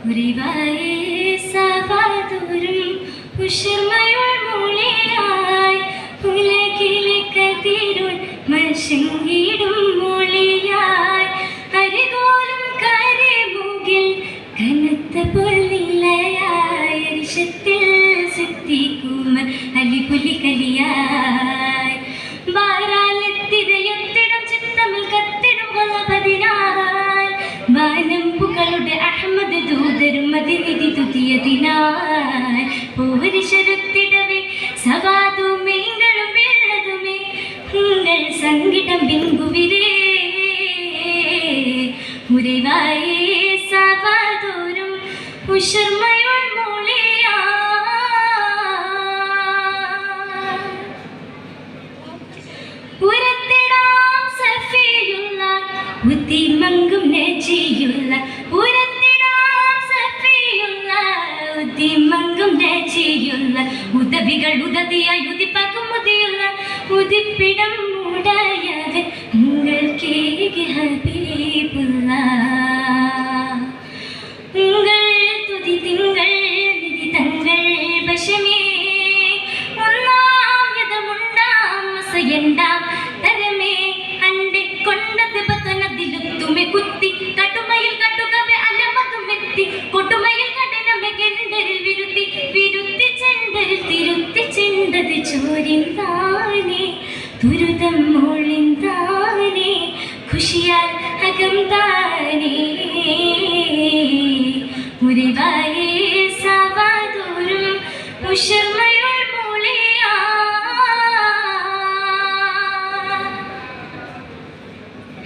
ഉരിവായേ സവാദൂരും ഉഷർമയുൾ മൂളിയായി ഉലകിലെ കതിരുൾ മശങ്കിടും മൂളിയായി അരികോലും കരമുകിൽ കനത്ത പൊന്നിലയായി അരിശത്തിൽ സിദ്ധിക്കും അലിപുലി കലിയായി ബാരാലെത്തിരയൊത്തിടും ചിത്തമിൽ കത്തിടും കൊലപതിനായി വാനമ്പുകളുടെ അഹമ്മദ് ദൂതരും അതിനിധി തുതിയതിനായി പോരിശരുത്തിടവേ സവാതുമേ ഇങ്ങളും വെള്ളതുമേ ഉങ്ങൾ സംഗീതം ബിങ്കുവിരേ ഉരവായേ സവാദൂരും ഉഷർമയുൾ മൂളിയാ ഉരത്തിടാം സഫിയുള്ള ഉദ്ദിമങ്കും നജിയുള്ള ഉരത്തിടാം സഫിയുള്ള ഉദ്ദിമങ്കും നജിയുള്ള ഉദവികൾ ഉദതിയായി ഉദിപ്പാക്കും മുതിയുള്ള ഉദിപ്പിടം ഉടയവൻ ഉങ്ങൾക്ക് ഹബീബുള്ള ഉങ്ങൾ തുതി തിങ്കൾ നിധി തങ്ങൾ വശമേ ഒന്നാം യഥമുണ്ടാം അസയണ്ടാം തരമേ അണ്ടെ കൊണ്ടത് പത്തനതിലുത്തുമെ കുത്തി കട്ടുമയിൽ കട്ടുകവെ അലമതുമെത്തി കൊട്ടുമയിൽ കടനമെ കെണ്ടരിൽ വിരുത്തി വിരുത്തി ചെണ്ടരിൽ തിരുത്തി ചെണ്ടത് ചോരിന്താനേ ദുരിതം മോളിന്താനേ ഖുഷിയാൽ അകം താനേ ഉരവായേ സവാദൂരും ഉഷർമ